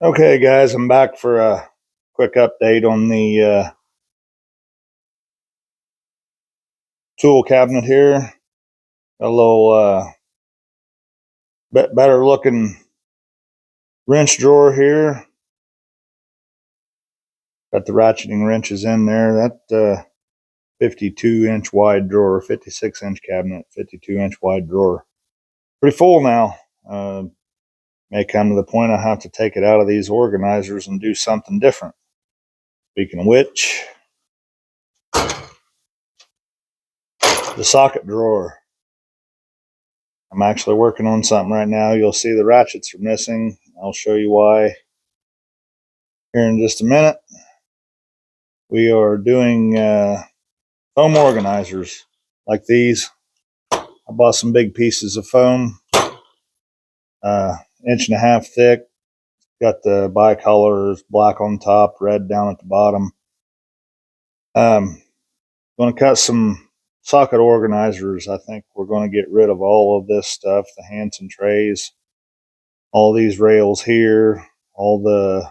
Okay, guys, I'm back for a quick update on the tool cabinet here. A little bit better looking wrench drawer here. Got the ratcheting wrenches in there. That 52-inch wide drawer, 56-inch cabinet, 52-inch wide drawer. Pretty full now. May come to the point I have to take it out of these organizers and do something different. Speaking of which, the socket drawer. I'm actually working on something right now. You'll see the ratchets are missing. I'll show you why here in just a minute. We are doing foam organizers like these. I bought some big pieces of foam, 1.5 inch thick. Got the bicolors, black on top, red down at the bottom. Going to cut some socket organizers. I think we're going to get rid of all of this stuff, the Hansen trays, all these rails here, all the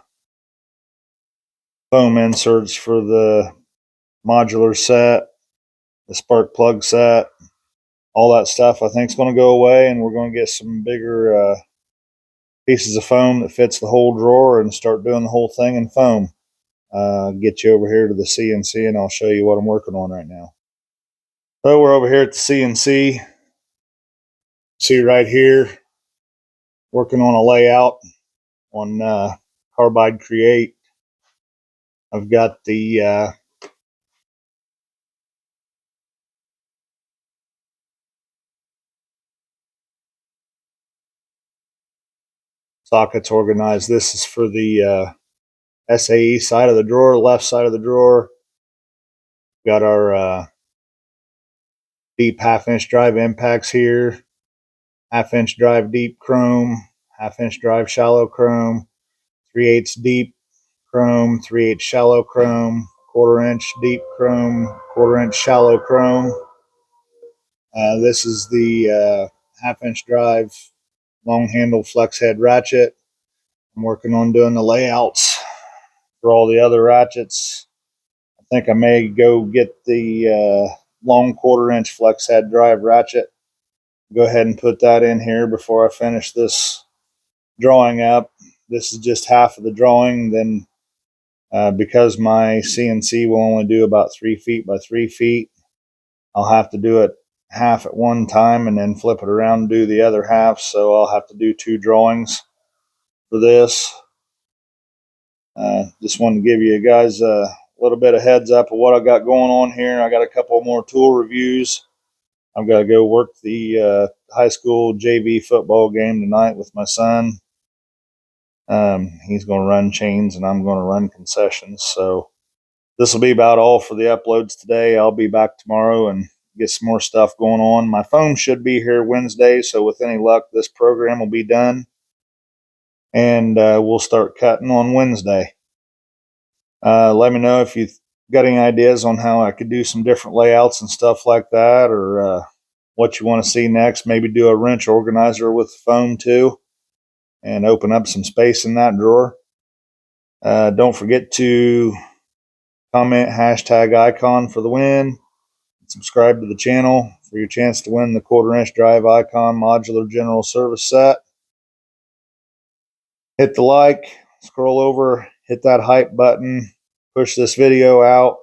foam inserts for the modular set, the spark plug set, all that stuff I think is going to go away, and we're going to get some bigger pieces of foam that fits the whole drawer and start doing the whole thing in foam. Get you over here to the CNC and I'll show you what I'm working on right now. So we're over here at the CNC. See right here, working on a layout on Carbide Create. I've got the sockets organized. This is for the SAE side of the drawer, left side of the drawer. Got our deep 1/2 inch drive impacts here, 1/2 inch drive deep chrome, 1/2 inch drive shallow chrome, 3/8 deep chrome, 3/8 shallow chrome, 1/4 inch deep chrome, 1/4 inch shallow chrome. This is the 1/2 inch drive long handle flex head ratchet. I'm working on doing the layouts for all the other ratchets. I think I may go get the long 1/4 inch flex head drive ratchet. Go ahead and put that in here before I finish this drawing up. This is just half of the drawing. Then because my CNC will only do about 3 feet by 3 feet, I'll have to do it half at one time and then flip it around and do the other half. So I'll have to do 2 drawings for this. Just wanted to give you guys a little bit of heads up of what I got going on here. I got a couple more tool reviews. I've got to go work the high school JV football game tonight with my son. He's going to run chains and I'm going to run concessions. So this will be about all for the uploads today. I'll be back tomorrow and get some more stuff going on. My phone should be here Wednesday, so with any luck, this program will be done. And we'll start cutting on Wednesday. Let me know if you've got any ideas on how I could do some different layouts and stuff like that, or what you want to see next. Maybe do a wrench organizer with foam too, and open up some space in that drawer. Don't forget to comment #icon for the win. Subscribe to the channel for your chance to win the 1/4 inch drive icon modular general service set. Hit the like, scroll over, hit that hype button, push this video out.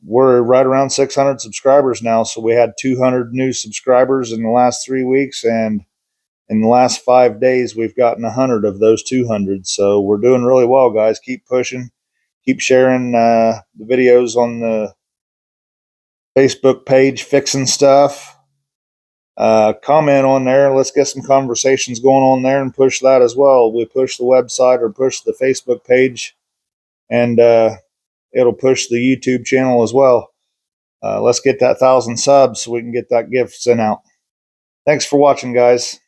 We're right around 600 subscribers now, so we had 200 new subscribers in the last 3 weeks, and in the last 5 days we've gotten 100 of those 200. So we're doing really well, guys. Keep pushing, keep sharing the videos on the Facebook page, fixing stuff. Comment on there. Let's get some conversations going on there and push that as well. We push the website or push the Facebook page, and it'll push the YouTube channel as well. Let's get that 1,000 subs so we can get that gift sent out. Thanks for watching, guys.